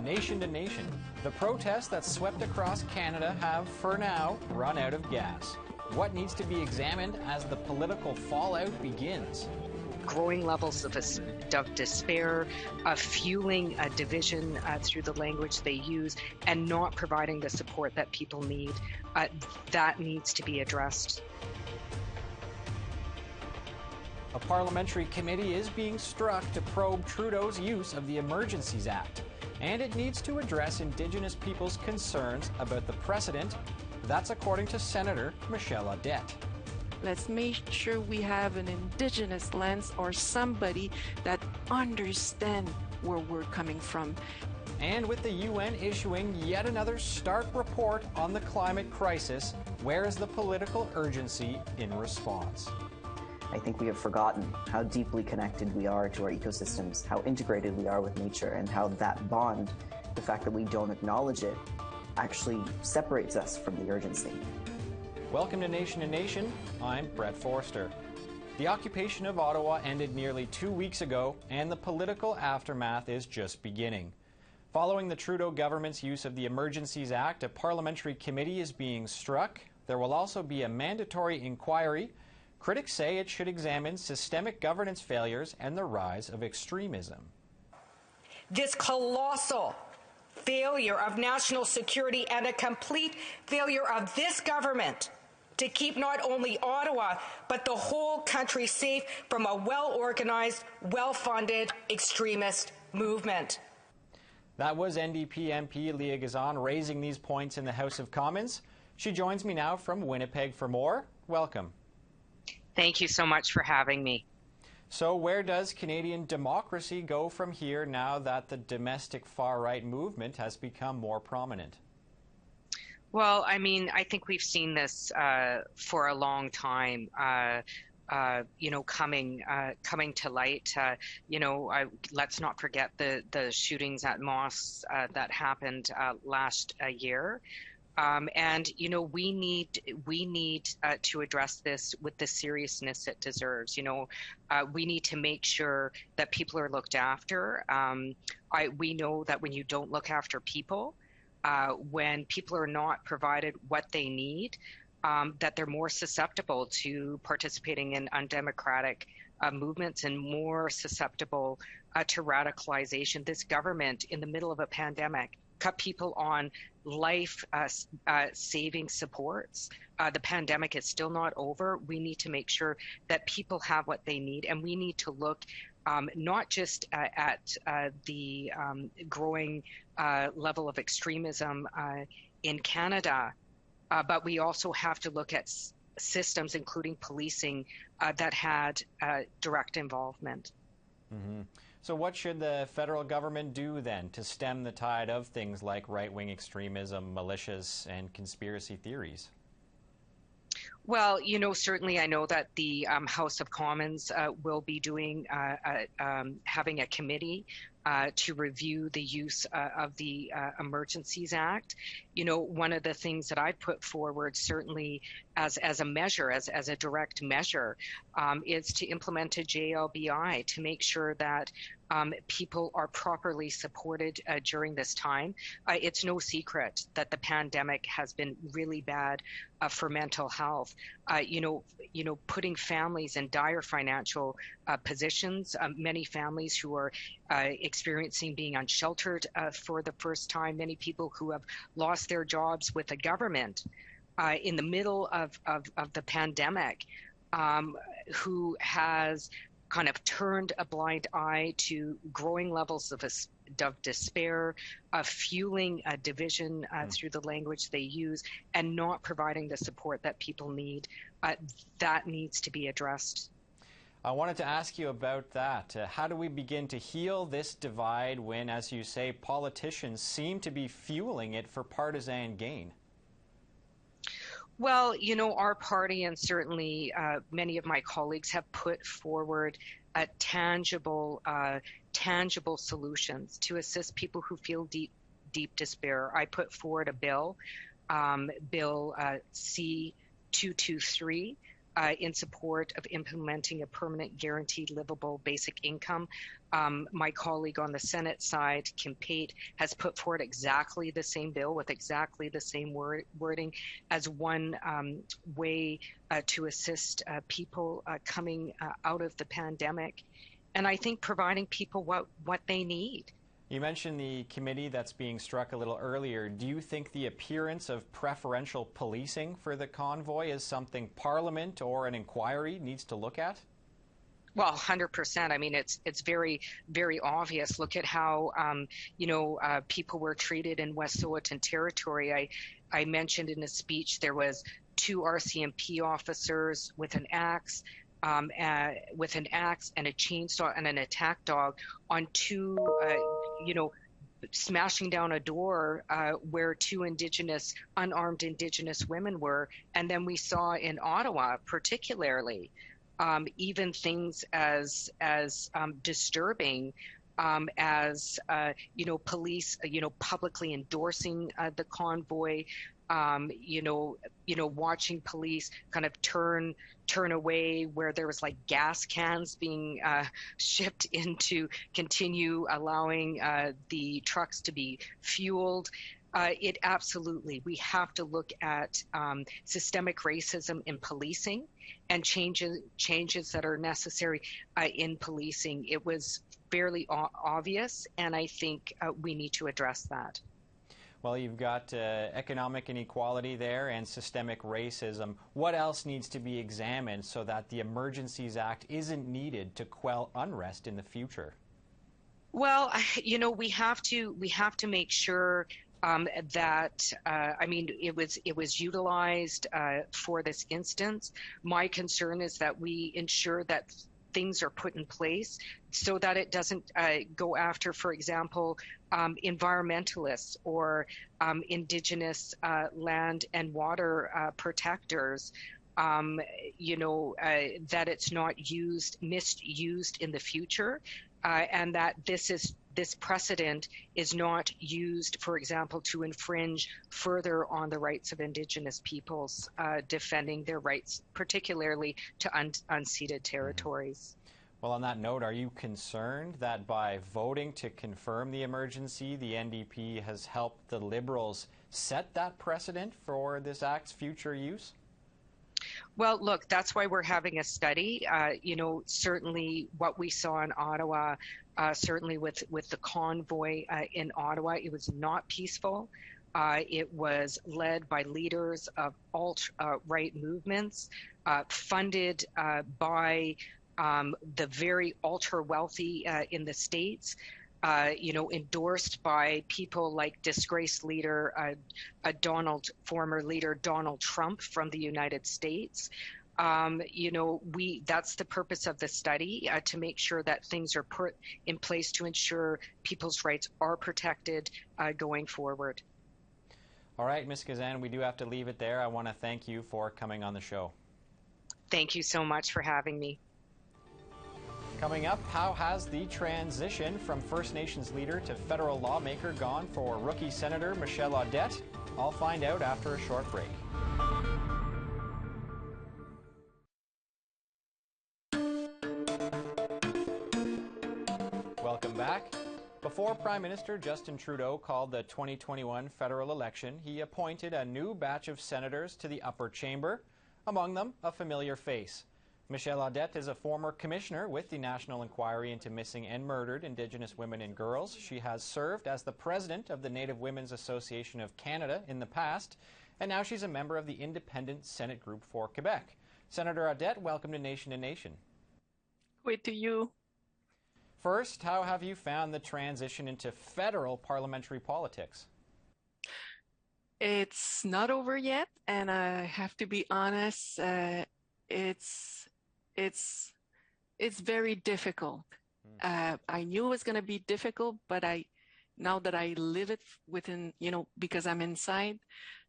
Nation to nation, the protests that swept across Canada have, for now, run out of gas. What needs to be examined as the political fallout begins? Growing levels of despair, fueling a division through the language they use, and not providing the support that people need. That needs to be addressed. A parliamentary committee is being struck to probe Trudeau's use of the Emergencies Act, and it needs to address Indigenous people's concerns about the precedent. That's according to Senator Michelle Audette. Let's make sure we have an Indigenous lens or somebody that understands where we're coming from. And with the UN issuing yet another stark report on the climate crisis, where is the political urgency in response? I think we have forgotten how deeply connected we are to our ecosystems, how integrated we are with nature, and how that bond, the fact that we don't acknowledge it, actually separates us from the urgency. Welcome to Nation, I'm Brett Forster. The occupation of Ottawa ended nearly 2 weeks ago, and the political aftermath is just beginning. Following the Trudeau government's use of the Emergencies Act, a parliamentary committee is being struck. There will also be a mandatory inquiry. Critics say it should examine systemic governance failures and the rise of extremism. This colossal failure of national security and a complete failure of this government to keep not only Ottawa, but the whole country safe from a well-organized, well-funded extremist movement. That was NDP MP Leah Gazan raising these points in the House of Commons. She joins me now from Winnipeg for more. Welcome. Thank you so much for having me. So where does Canadian democracy go from here now that the domestic far-right movement has become more prominent? Well, I mean, I think we've seen this for a long time, coming to light. Let's not forget the shootings at mosques that happened last year. We need to address this with the seriousness it deserves. We need to make sure that people are looked after. We know that when you don't look after people, when people are not provided what they need, that they're more susceptible to participating in undemocratic movements and more susceptible to radicalization. This government, in the middle of a pandemic, cut people on life-saving supports. The pandemic is still not over. We need to make sure that people have what they need, and we need to look not just at the growing level of extremism in Canada, but we also have to look at systems, including policing, that had direct involvement. Mm-hmm. So what should the federal government do then to stem the tide of things like right-wing extremism, militias, and conspiracy theories? Well, certainly I know that the House of Commons will be having a committee to review the use of the Emergencies Act. One of the things that I put forward, certainly as a measure, as a direct measure, is to implement a JLBI to make sure that people are properly supported during this time. It's no secret that the pandemic has been really bad for mental health. Putting families in dire financial positions, many families who are experiencing being unsheltered for the first time, many people who have lost their jobs with the government in the middle of the pandemic, who has kind of turned a blind eye to growing levels of despair, fueling a division through the language they use, and not providing the support that people need. That needs to be addressed. I wanted to ask you about that. How do we begin to heal this divide when, as you say, politicians seem to be fueling it for partisan gain? Well, our party and certainly many of my colleagues have put forward tangible solutions to assist people who feel deep despair. I put forward a bill, Bill C-223, in support of implementing a permanent guaranteed livable basic income. My colleague on the Senate side, Kim Pate, has put forward exactly the same bill with exactly the same wording as one way to assist people coming out of the pandemic. And I think providing people what they need. You mentioned the committee that's being struck a little earlier. Do you think the appearance of preferential policing for the convoy is something Parliament or an inquiry needs to look at? Well, 100%. I mean, it's very, very obvious. Look at how, people were treated in Wet'suwet'en Territory. I mentioned in a speech there was 2 RCMP officers with an axe and a chainsaw and an attack dog on 2, smashing down a door where 2 unarmed Indigenous women were. And then we saw in Ottawa, particularly, even things as disturbing as police, publicly endorsing the convoy. Watching police kind of turn away where there was like gas cans being shipped in to continue allowing the trucks to be fueled. It absolutely, we have to look at systemic racism in policing and changes that are necessary in policing. It was fairly obvious, and I think we need to address that. Well, you've got economic inequality there and systemic racism. What else needs to be examined so that the Emergencies Act isn't needed to quell unrest in the future? Well, we have to make sure that it was utilized for this instance. My concern is that we ensure that things are put in place so that it doesn't go after, for example, environmentalists or Indigenous land and water protectors, that it's not misused in the future, and that this precedent is not used, for example, to infringe further on the rights of Indigenous peoples defending their rights, particularly to unceded territories. Well, on that note, are you concerned that by voting to confirm the emergency, the NDP has helped the Liberals set that precedent for this Act's future use? Well, look, that's why we're having a study. Certainly what we saw in Ottawa, certainly with the convoy in Ottawa, it was not peaceful. It was led by leaders of alt-right movements, funded by the very ultra-wealthy in the States, endorsed by people like disgraced leader, former leader Donald Trump from the United States. That's the purpose of the study, to make sure that things are put in place to ensure people's rights are protected going forward. All right, Ms. Kazan, we do have to leave it there. I want to thank you for coming on the show. Thank you so much for having me. Coming up, how has the transition from First Nations leader to federal lawmaker gone for rookie Senator Michelle Audette? I'll find out after a short break. Welcome back. Before Prime Minister Justin Trudeau called the 2021 federal election, he appointed a new batch of senators to the upper chamber, among them a familiar face. Michelle Audette is a former commissioner with the National Inquiry into Missing and Murdered Indigenous Women and Girls. She has served as the president of the Native Women's Association of Canada in the past, and now she's a member of the Independent Senate Group for Quebec. Senator Audette, welcome to Nation to Nation. Wait to you. First, how have you found the transition into federal parliamentary politics? It's not over yet, and I have to be honest, it's very difficult. I knew it was going to be difficult, but now that I live it within, because I'm inside,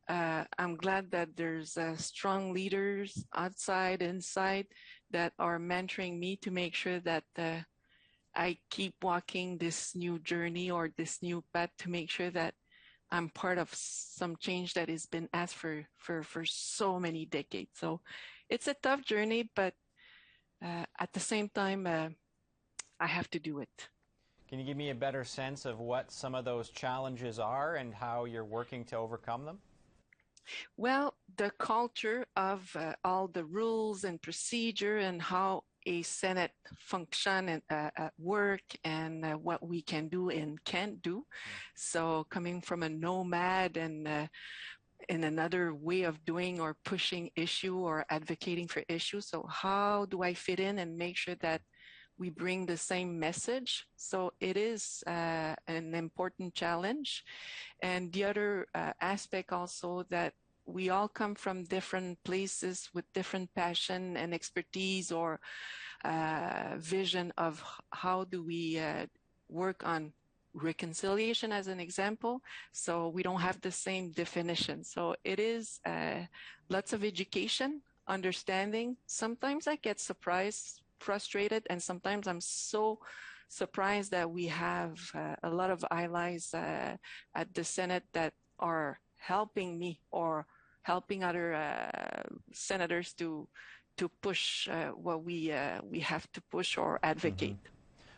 I'm glad that there's strong leaders outside, inside, that are mentoring me to make sure that I keep walking this new journey or this new path, to make sure that I'm part of some change that has been asked for so many decades. So it's a tough journey, but at the same time, I have to do it. Can you give me a better sense of what some of those challenges are and how you're working to overcome them? Well, the culture of all the rules and procedure and how a Senate function and at work and what we can do and can't do. So coming from a nomad and in another way of doing or pushing issue or advocating for issues. So how do I fit in and make sure that we bring the same message? So it is an important challenge. And the other aspect also that we all come from different places with different passion and expertise or vision of how do we work on reconciliation as an example. So we don't have the same definition. So it is lots of education, understanding. Sometimes I get surprised, frustrated, and sometimes I'm so surprised that we have a lot of allies at the Senate that are helping me or helping other senators to push what we have to push or advocate.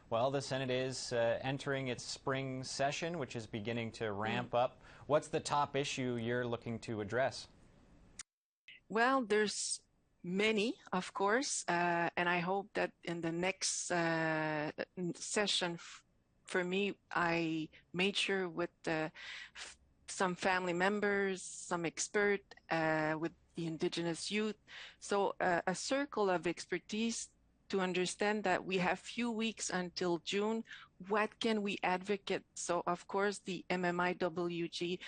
Well, the Senate is entering its spring session, which is beginning to ramp up. What's the top issue you're looking to address? Well, there's many, of course, and I hope that in the next session, for me, I made sure with some family members, some expert with the Indigenous youth. So a circle of expertise to understand that we have few weeks until June. What can we advocate? So of course, the MMIWG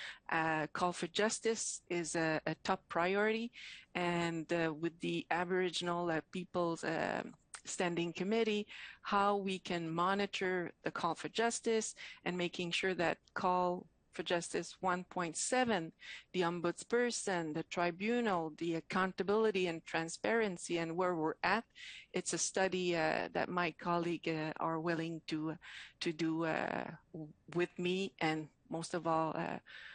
call for justice is a top priority. And with the Aboriginal Peoples Standing Committee, how we can monitor the call for justice and making sure that call for Justice 1.7, the ombudsperson, the tribunal, the accountability and transparency, and where we're at. It's a study that my colleague are willing to do with me, and most of all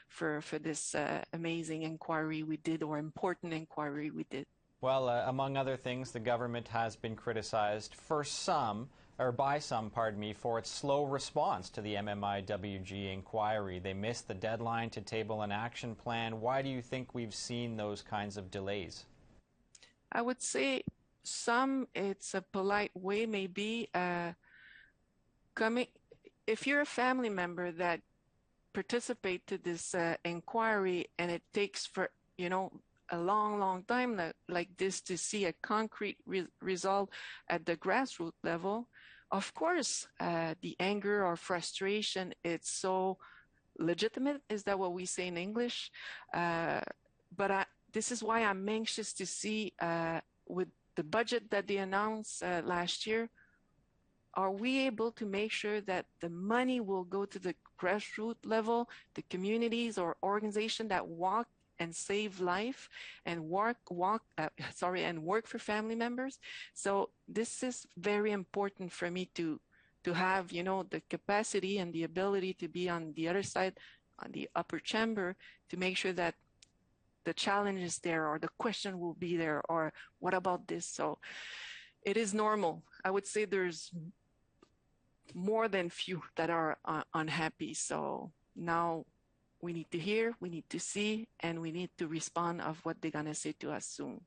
for this amazing inquiry we did, or important inquiry we did. Well, among other things, the government has been criticized by some, for its slow response to the MMIWG inquiry. They missed the deadline to table an action plan. Why do you think we've seen those kinds of delays? I would say some, it's a polite way, maybe if you're a family member that participate to this inquiry and it takes for, a long time like this to see a concrete result at the grassroots level, of course, the anger or frustration, it's so legitimate. Is that what we say in English? But this is why I'm anxious to see with the budget that they announced last year, are we able to make sure that the money will go to the grassroots level, the communities or organizations that walk and save life and work for family members? So this is very important for me to have, the capacity and the ability to be on the other side, on the upper chamber, to make sure that the challenge is there or the question will be there, or what about this? So it is normal. I would say there's more than few that are unhappy. So now we need to hear, we need to see, and we need to respond of what they're going to say to us soon.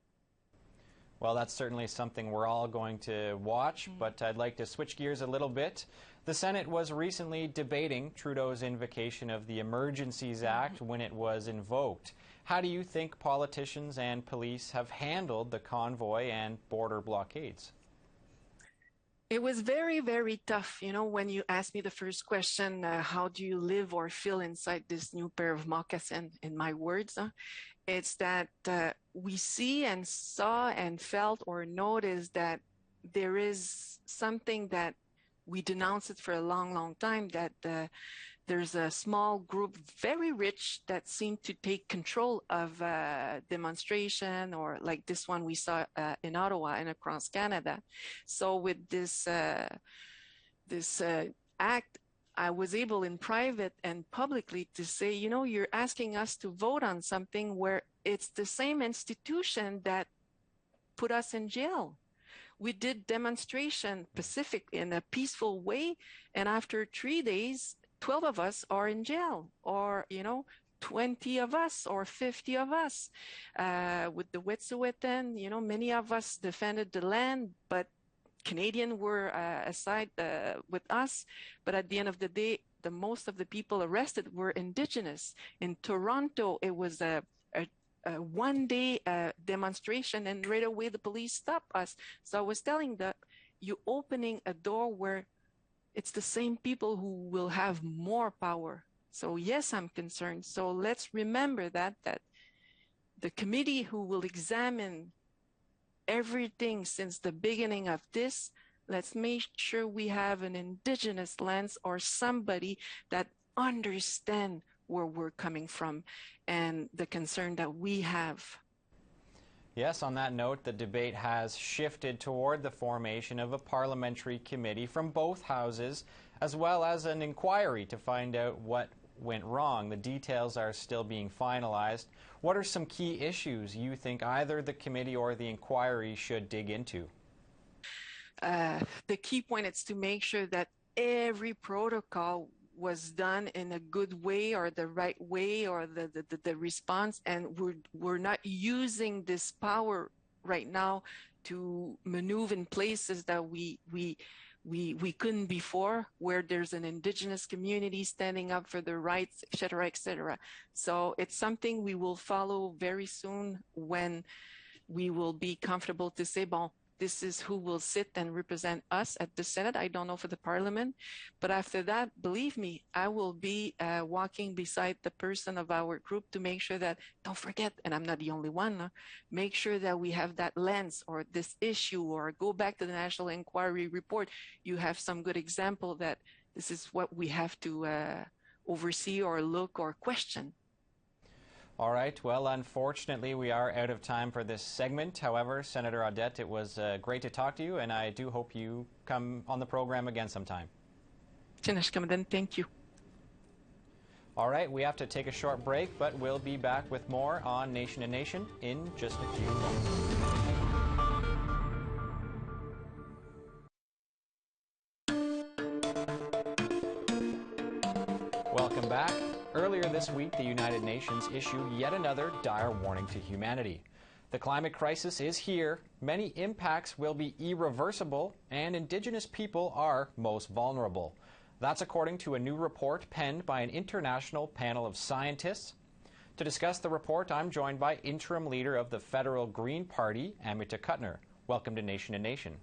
Well, that's certainly something we're all going to watch, but I'd like to switch gears a little bit. The Senate was recently debating Trudeau's invocation of the Emergencies Act when it was invoked. How do you think politicians and police have handled the convoy and border blockades? It was very, very tough. When you asked me the first question, how do you live or feel inside this new pair of moccasins, in my words, it's that we see and saw and felt or noticed that there is something that we denounced it for a long time, that there's a small group, very rich, that seem to take control of demonstration, or like this one we saw in Ottawa and across Canada. So with this act, I was able in private and publicly to say, you're asking us to vote on something where it's the same institution that put us in jail. We did demonstration Pacific in a peaceful way, and after 3 days, 12 of us are in jail, or 20 of us or 50 of us. With the Wet'suwet'en, many of us defended the land, but Canadians were aside with us. But at the end of the day, the most of the people arrested were Indigenous. In Toronto, it was a one-day demonstration, and right away the police stopped us. So I was telling that you opening a door where it's the same people who will have more power. So yes, I'm concerned. So let's remember that the committee who will examine everything since the beginning of this, let's make sure we have an Indigenous lens or somebody that understands where we're coming from and the concern that we have. Yes, on that note, the debate has shifted toward the formation of a parliamentary committee from both houses, as well as an inquiry to find out what went wrong. The details are still being finalized. What are some key issues you think either the committee or the inquiry should dig into? The key point is to make sure that every protocol was done in a good way or the right way, or the response, and we're not using this power right now to maneuver in places that we couldn't before, where there's an Indigenous community standing up for their rights, et cetera, et cetera. So it's something we will follow very soon when we will be comfortable to say, bon, this is who will sit and represent us at the Senate. I don't know for the Parliament, but after that, believe me, I will be walking beside the person of our group to make sure that, don't forget, and I'm not the only one, make sure that we have that lens or this issue, or go back to the National Inquiry report. You have some good example that this is what we have to oversee or look or question. All right. Well, unfortunately, we are out of time for this segment. However, Senator Audette, it was great to talk to you, and I do hope you come on the program again sometime. Thank you. All right. We have to take a short break, but we'll be back with more on Nation to Nation in just a few moments. Welcome back. Earlier this week, the United Nations issued yet another dire warning to humanity. The climate crisis is here, many impacts will be irreversible, and Indigenous people are most vulnerable. That's according to a new report penned by an international panel of scientists. To discuss the report, I'm joined by interim leader of the Federal Green Party, Amita Kuttner. Welcome to Nation to Nation.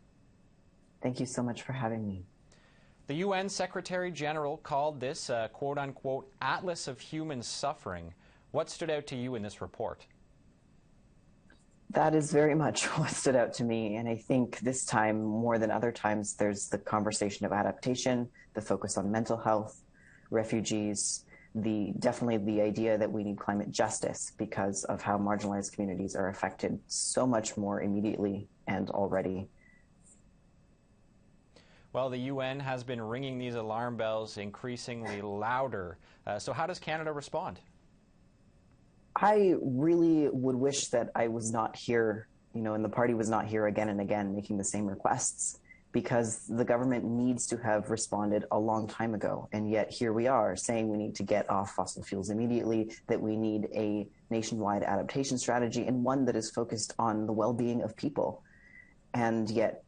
Thank you so much for having me. The UN Secretary General called this a quote-unquote atlas of human suffering. What stood out to you in this report? That is very much what stood out to me. And I think this time, more than other times, there's the conversation of adaptation, the focus on mental health, refugees, definitely the idea that we need climate justice because of how marginalized communities are affected so much more immediately and already. Well, the UN has been ringing these alarm bells increasingly louder. So how does Canada respond? I really would wish that I was not here, and the party was not here again and again making the same requests, because the government needs to have responded a long time ago. And yet here we are saying we need to get off fossil fuels immediately, that we need a nationwide adaptation strategy, and one that is focused on the well-being of people. And yet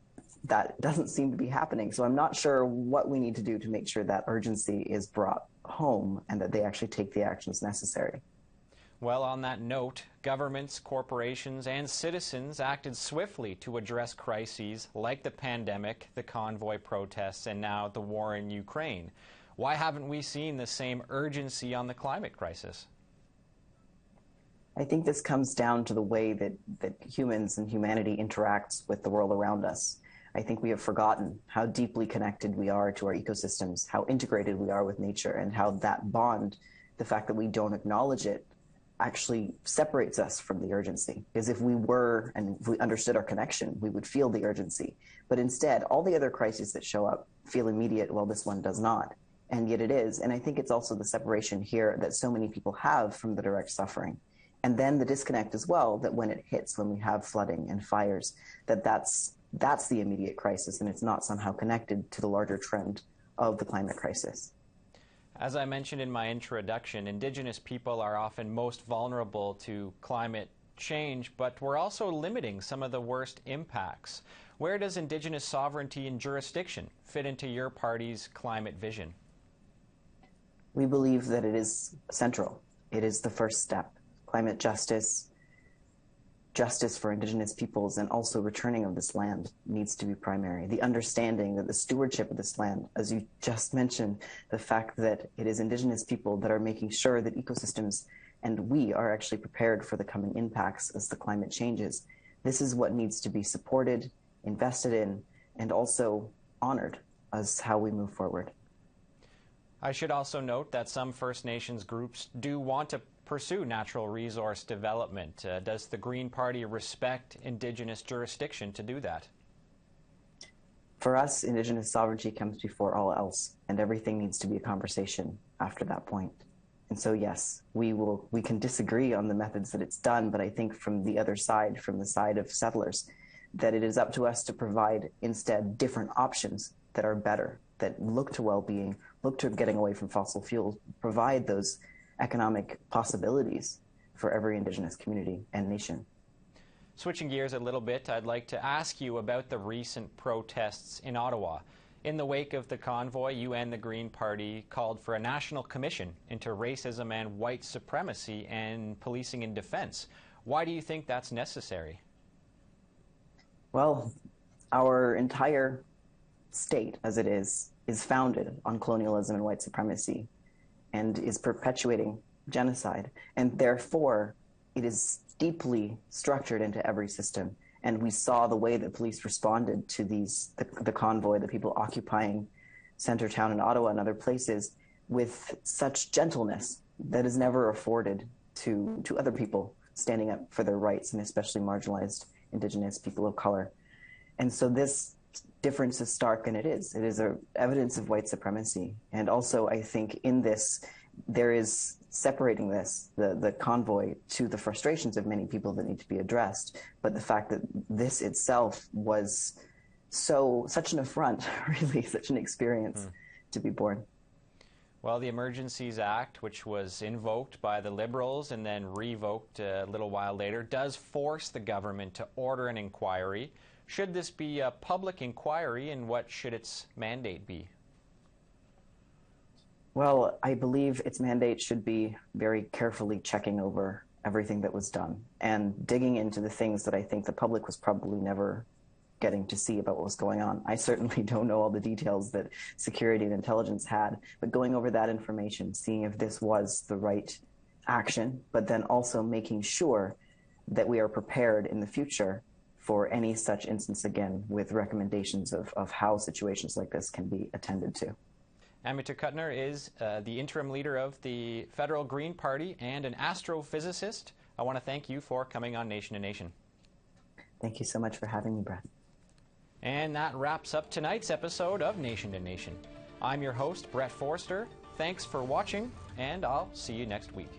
that doesn't seem to be happening. So I'm not sure what we need to do to make sure that urgency is brought home and that they actually take the actions necessary. Well, on that note, governments, corporations, and citizens acted swiftly to address crises like the pandemic, the convoy protests, and now the war in Ukraine. Why haven't we seen the same urgency on the climate crisis? I think this comes down to the way that humans and humanity interacts with the world around us. I think we have forgotten how deeply connected we are to our ecosystems, how integrated we are with nature, and how that bond, the fact that we don't acknowledge it, actually separates us from the urgency. Because if we were, and if we understood our connection, we would feel the urgency. But instead, all the other crises that show up feel immediate, while this one does not. And yet it is. And I think it's also the separation here that so many people have from the direct suffering. And then the disconnect as well, that when it hits, when we have flooding and fires, that's the immediate crisis, and it's not somehow connected to the larger trend of the climate crisis. As I mentioned in my introduction, Indigenous people are often most vulnerable to climate change, but we're also limiting some of the worst impacts. Where does Indigenous sovereignty and jurisdiction fit into your party's climate vision? We believe that it is central. It is the first step. Climate justice, justice for Indigenous peoples, and also returning of this land needs to be primary. The understanding that the stewardship of this land, as you just mentioned, the fact that it is Indigenous people that are making sure that ecosystems and we are actually prepared for the coming impacts as the climate changes. This is what needs to be supported, invested in, and also honored as how we move forward. I should also note that some First Nations groups do want to pursue natural resource development. Does the Green Party respect Indigenous jurisdiction to do that? For us, Indigenous sovereignty comes before all else, and everything needs to be a conversation after that point. And so, yes, we can disagree on the methods that it's done, but I think from the other side, from the side of settlers, that it is up to us to provide instead different options that are better, that look to well-being, look to getting away from fossil fuels, provide those economic possibilities for every Indigenous community and nation. Switching gears a little bit, I'd like to ask you about the recent protests in Ottawa. In the wake of the convoy, you and the Green Party called for a national commission into racism and white supremacy and policing and defense. Why do you think that's necessary? Well, our entire state, as it is founded on colonialism and white supremacy and is perpetuating genocide. And therefore, it is deeply structured into every system. And we saw the way that police responded to the convoy, the people occupying Centertown in Ottawa and other places, with such gentleness that is never afforded to other people standing up for their rights, and especially marginalized Indigenous people of color. And so this difference is stark, and it is evidence of white supremacy. And also, I think in this, there is separating the convoy to the frustrations of many people that need to be addressed, but the fact that this itself was such an affront, really, such an experience to be born. Well, the Emergencies Act, which was invoked by the Liberals and then revoked a little while later, does force the government to order an inquiry. Should this be a public inquiry, and what should its mandate be? Well, I believe its mandate should be very carefully checking over everything that was done and digging into the things that I think the public was probably never getting to see about what was going on. I certainly don't know all the details that security and intelligence had, but going over that information, seeing if this was the right action, but then also making sure that we are prepared in the future for any such instance again, with recommendations of how situations like this can be attended to. Amita Kuttner is the interim leader of the Federal Green Party and an astrophysicist. I want to thank you for coming on Nation to Nation. Thank you so much for having me, Brett. And that wraps up tonight's episode of Nation to Nation. I'm your host, Brett Forster. Thanks for watching, and I'll see you next week.